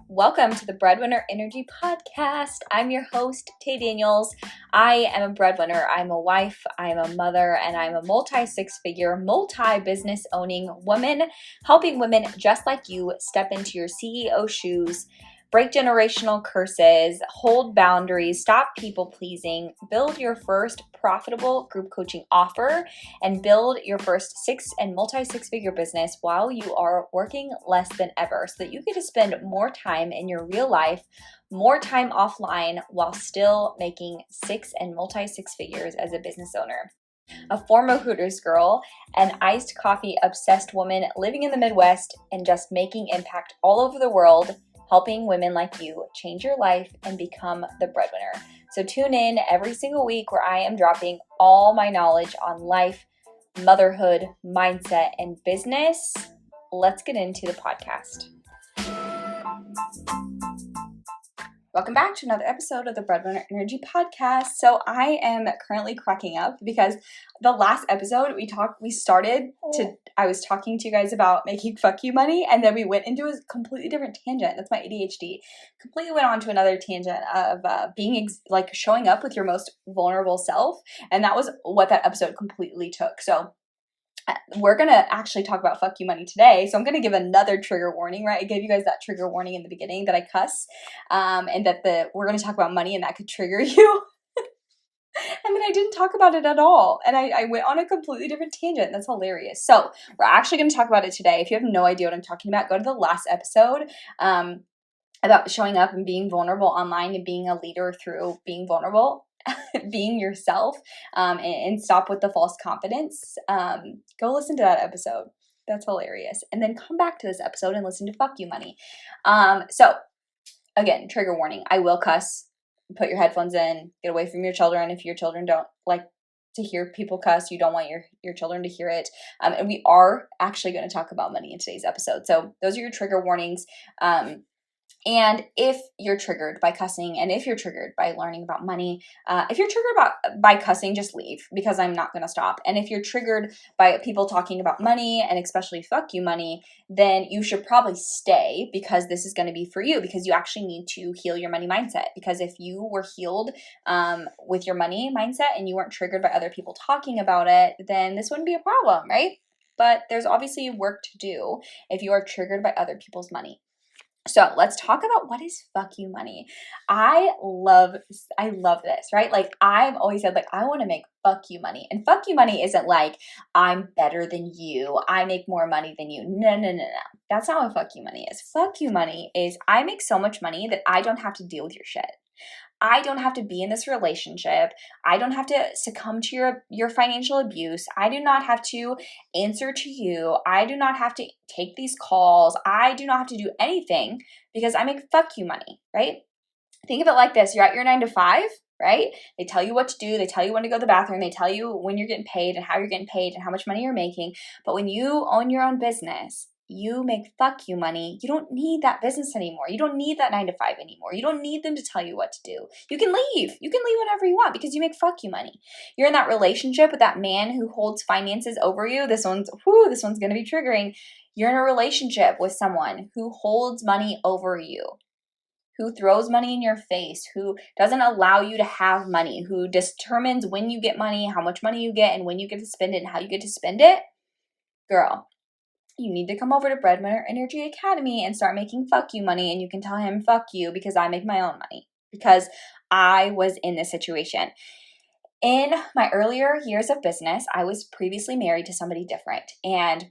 Welcome to the Breadwinner Energy Podcast. I'm your host, Tay Daniels. I am a breadwinner. I'm a wife, I'm a mother, and I'm a multi-six-figure, multi-business owning woman, helping women just like you step into your CEO shoes, break generational curses, hold boundaries, stop people pleasing, build your first profitable group coaching offer, and build your first multi-six-figure business while you are working less than ever so that you get to spend more time in your real life, more time offline while still making multi-six figures as a business owner. A former Hooters girl, an iced coffee obsessed woman living in the Midwest and just making impact all over the world, helping women like you change your life and become the breadwinner. So tune in every single week where I am dropping all my knowledge on life, motherhood, mindset, and business. Let's get into the podcast. Welcome back to another episode of the Breadwinner Energy Podcast. So I am currently cracking up because the last episode I was talking to you guys about making fuck you money, and then we went into a completely different tangent. That's my ADHD. Completely went on to another tangent of showing up with your most vulnerable self, and that was what that episode completely took. So we're going to actually talk about fuck you money today. So I'm going to give another trigger warning, right? I gave you guys that trigger warning in the beginning that I cuss, and that we're going to talk about money and that could trigger you. And then I didn't talk about it at all. And I went on a completely different tangent. That's hilarious. So we're actually going to talk about it today. If you have no idea what I'm talking about, go to the last episode about showing up and being vulnerable online and being a leader through being vulnerable. Being yourself, and stop with the false confidence. Go listen to that episode. That's hilarious. And then come back to this episode and listen to Fuck You Money. So again, trigger warning. I will cuss. Put your headphones in. Get away from your children. If your children don't like to hear people cuss, you don't want your children to hear it. And we are actually going to talk about money in today's episode. So those are your trigger warnings. And if you're triggered by cussing, and if you're triggered by learning about money, if you're triggered by cussing, just leave, because I'm not going to stop. And if you're triggered by people talking about money, and especially fuck you money, then you should probably stay, because this is going to be for you, because you actually need to heal your money mindset. Because if you were healed with your money mindset and you weren't triggered by other people talking about it, then this wouldn't be a problem, right? But there's obviously work to do if you are triggered by other people's money. So let's talk about what is fuck you money. I love this, right? Like, I've always said, like, I want to make fuck you money. And fuck you money isn't like, I'm better than you, I make more money than you. No. That's not what fuck you money is. Fuck you money is, I make so much money that I don't have to deal with your shit. I don't have to be in this relationship. I don't have to succumb to your financial abuse. I do not have to answer to you. I do not have to take these calls. I do not have to do anything because I make fuck you money, right? Think of it like this. You're at your 9 to 5, right? They tell you what to do. They tell you when to go to the bathroom. They tell you when you're getting paid and how you're getting paid and how much money you're making. But when you own your own business, you make fuck you money. You don't need that business anymore. You don't need that 9 to 5 anymore. You don't need them to tell you what to do. You can leave. You can leave whenever you want because you make fuck you money. You're in that relationship with that man who holds finances over you. This one's going to be triggering. You're in a relationship with someone who holds money over you, who throws money in your face, who doesn't allow you to have money, who determines when you get money, how much money you get, and when you get to spend it and how you get to spend it. Girl, you need to come over to Breadwinner Energy Academy and start making fuck you money, and you can tell him fuck you because I make my own money, because I was in this situation. In my earlier years of business, I was previously married to somebody different, and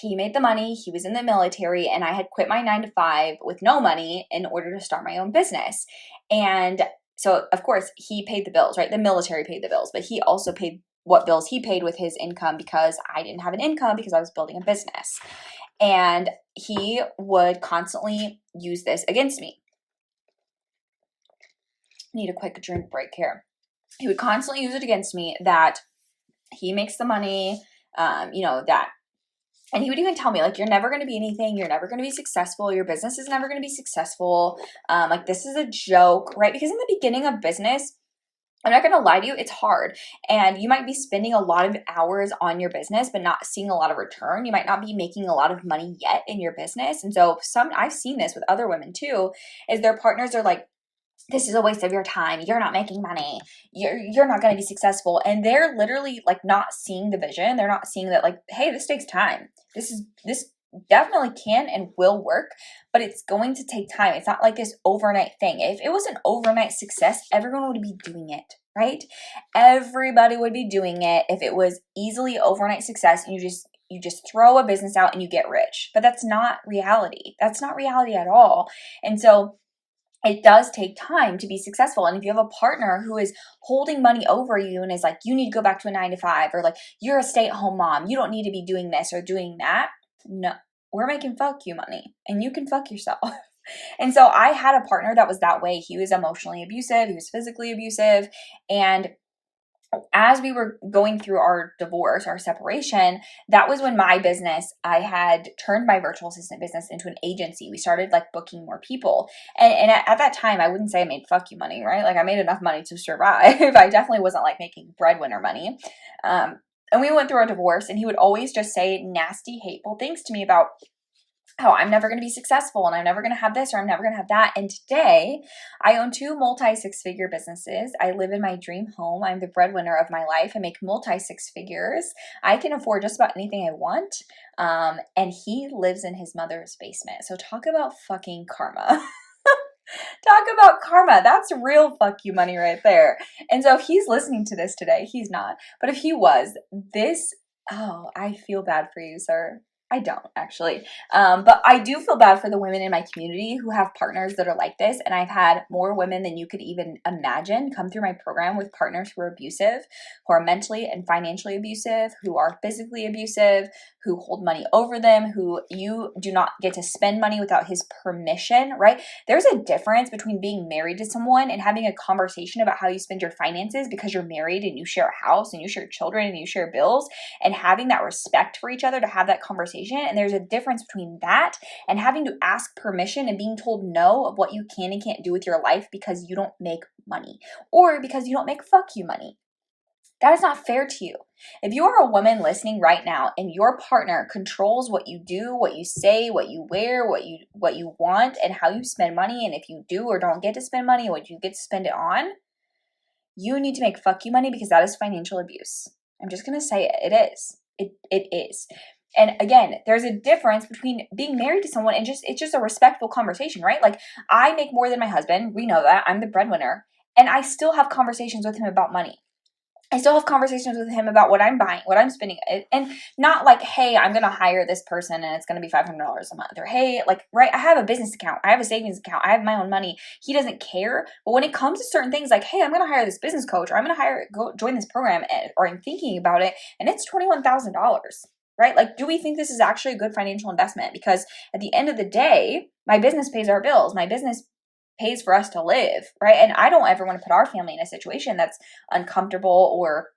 he made the money, he was in the military, and I had quit my 9 to 5 with no money in order to start my own business. And so, of course, he paid the bills, right? The military paid the bills, but he also paid what bills he paid with his income because I didn't have an income because I was building a business. And he would constantly use this against me. Need a quick drink break here. He would constantly use it against me that he makes the money, and he would even tell me, like, you're never going to be anything. You're never going to be successful. Your business is never going to be successful. Like, this is a joke, right? Because in the beginning of business, I'm not going to lie to you, it's hard. And you might be spending a lot of hours on your business, but not seeing a lot of return. You might not be making a lot of money yet in your business. And so I've seen this with other women too, is their partners are like, this is a waste of your time. You're not making money. You're not going to be successful. And they're literally like not seeing the vision. They're not seeing that like, hey, this takes time. This definitely can and will work, but it's going to take time. It's not like this overnight thing. If it was an overnight success, everyone would be doing it, right? Everybody would be doing it if it was easily overnight success and you just throw a business out and you get rich. But that's not reality. That's not reality at all. And so it does take time to be successful. And if you have a partner who is holding money over you and is like, you need to go back to a 9 to 5, or like, you're a stay-at-home mom, you don't need to be doing this or doing that. No, we're making fuck you money and you can fuck yourself. And so I had a partner that was that way. He was emotionally abusive. He was physically abusive. And as we were going through our divorce, our separation, that was when my business, I had turned my virtual assistant business into an agency. We started like booking more people. And at that time, I wouldn't say I made fuck you money, right? Like I made enough money to survive. I definitely wasn't like making breadwinner money. And we went through our divorce and he would always just say nasty, hateful things to me about how I'm never going to be successful and I'm never going to have this or I'm never going to have that. And today I own 2 multi-6-figure businesses. I live in my dream home. I'm the breadwinner of my life. I make multi-6 figures. I can afford just about anything I want. And he lives in his mother's basement. So talk about fucking karma. Talk about karma. That's real fuck you money right there. And so if he's listening to this today, he's not. But if he was, I feel bad for you, sir. I don't actually. But I do feel bad for the women in my community who have partners that are like this. And I've had more women than you could even imagine come through my program with partners who are abusive, who are mentally and financially abusive, who are physically abusive, who hold money over them, who you do not get to spend money without his permission, right? There's a difference between being married to someone and having a conversation about how you spend your finances because you're married and you share a house and you share children and you share bills, and having that respect for each other to have that conversation. And there's a difference between that and having to ask permission and being told no of what you can and can't do with your life because you don't make money or because you don't make fuck you money. That is not fair to you. If you are a woman listening right now and your partner controls what you do, what you say, what you wear, what you want, and how you spend money, and if you do or don't get to spend money, what you get to spend it on, you need to make fuck you money because that is financial abuse. I'm just going to say it. It is. It is. And again, there's a difference between being married to someone and it's just a respectful conversation, right? Like I make more than my husband. We know that. I'm the breadwinner. And I still have conversations with him about money. I still have conversations with him about what I'm buying, what I'm spending, and not like, hey, I'm going to hire this person and it's going to be $500 a month, or hey, like, right, I have a business account, I have a savings account, I have my own money. He doesn't care. But when it comes to certain things like, hey, I'm going to hire this business coach, or I'm going to go join this program, or I'm thinking about it, and it's $21,000, right? Like, do we think this is actually a good financial investment? Because at the end of the day, my business pays our bills. My business pays for us to live, right? And I don't ever want to put our family in a situation that's uncomfortable or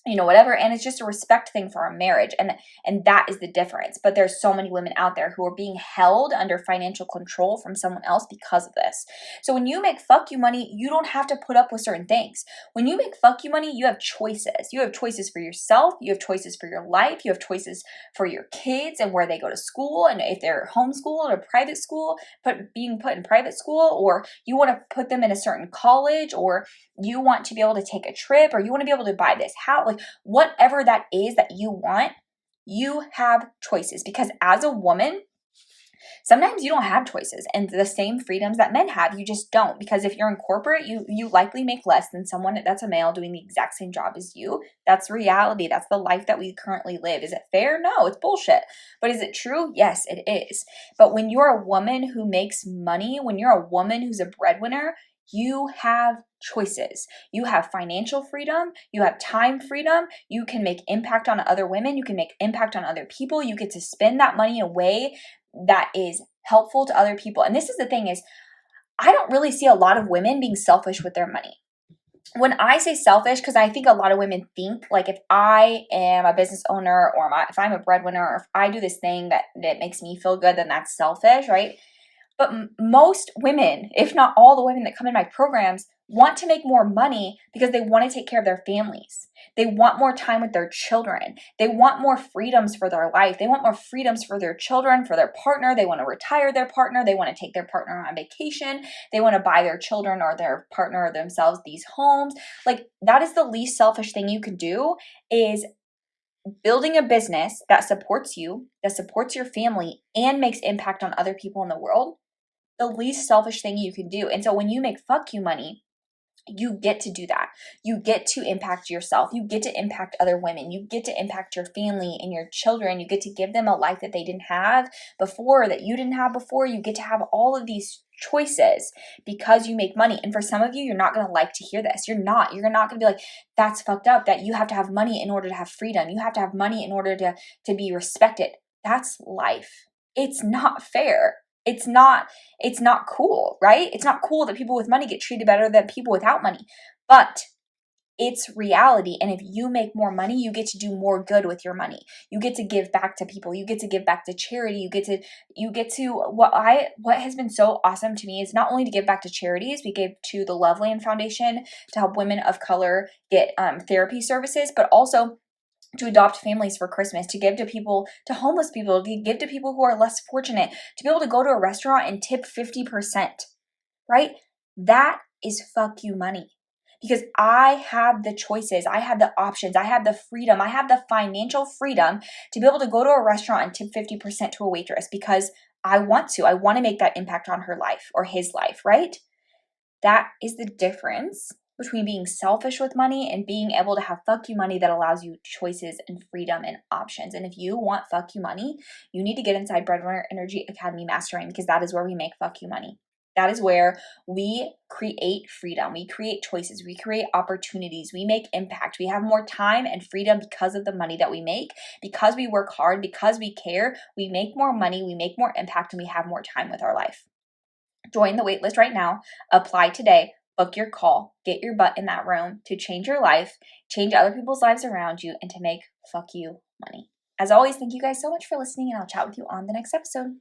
whatever. And it's just a respect thing for our marriage. And that is the difference. But there's so many women out there who are being held under financial control from someone else because of this. So when you make fuck you money, you don't have to put up with certain things. When you make fuck you money, you have choices. You have choices for yourself. You have choices for your life. You have choices for your kids and where they go to school. And if they're homeschooled or private school, being put in private school, or you want to put them in a certain college, or you want to be able to take a trip, or you want to be able to buy this house, like whatever that is that you want, you have choices. Because as a woman, sometimes you don't have choices and the same freedoms that men have, you just don't. Because if you're in corporate, you likely make less than someone that's a male doing the exact same job as you. That's reality. That's the life that we currently live. Is it fair? No, it's bullshit. But is it true? Yes, it is. But when you're a woman who makes money, when you're a woman who's a breadwinner, you have choices. You have financial freedom. You have time freedom. You can make impact on other women. You can make impact on other people. You get to spend that money in a way that is helpful to other people. And this is the thing is, I don't really see a lot of women being selfish with their money. When I say selfish, because I think a lot of women think like if I am a business owner, or if I'm a breadwinner, or if I do this thing that makes me feel good, then that's selfish, right? But most women, if not all the women that come in my programs, want to make more money because they want to take care of their families. They want more time with their children. They want more freedoms for their life. They want more freedoms for their children, for their partner. They want to retire their partner. They want to take their partner on vacation. They want to buy their children or their partner or themselves these homes. Like, that is the least selfish thing you can do, is building a business that supports you, that supports your family, and makes impact on other people in the world. The least selfish thing you can do. And so when you make fuck you money, you get to do that. You get to impact yourself. You get to impact other women. You get to impact your family and your children. You get to give them a life that they didn't have before, that you didn't have before. You get to have all of these choices because you make money. And for some of you, you're not going to like to hear this. You're not going to be like, that's fucked up, that you have to have money in order to have freedom. You have to have money in order to be respected. That's life. It's not fair. It's not cool, right? It's not cool that people with money get treated better than people without money, but it's reality. And if you make more money, you get to do more good with your money. You get to give back to people. You get to give back to charity. You get to what has been so awesome to me is not only to give back to charities. We gave to the Loveland Foundation to help women of color get therapy services, but also to adopt families for Christmas, to give to people, to homeless people, to give to people who are less fortunate, to be able to go to a restaurant and tip 50%, right? That is fuck you money. Because I have the choices, I have the options, I have the freedom, I have the financial freedom to be able to go to a restaurant and tip 50% to a waitress because I want to. I want to make that impact on her life or his life, right? That is the difference between being selfish with money and being able to have fuck you money that allows you choices and freedom and options. And if you want fuck you money, you need to get inside Breadwinner Energy Academy Mastering, because that is where we make fuck you money. That is where we create freedom. We create choices. We create opportunities. We make impact. We have more time and freedom because of the money that we make. Because we work hard, because we care, we make more money, we make more impact, and we have more time with our life. Join the waitlist right now. Apply today. Book your call. Get your butt in that room to change your life, change other people's lives around you, and to make fuck you money. As always, thank you guys so much for listening, and I'll chat with you on the next episode.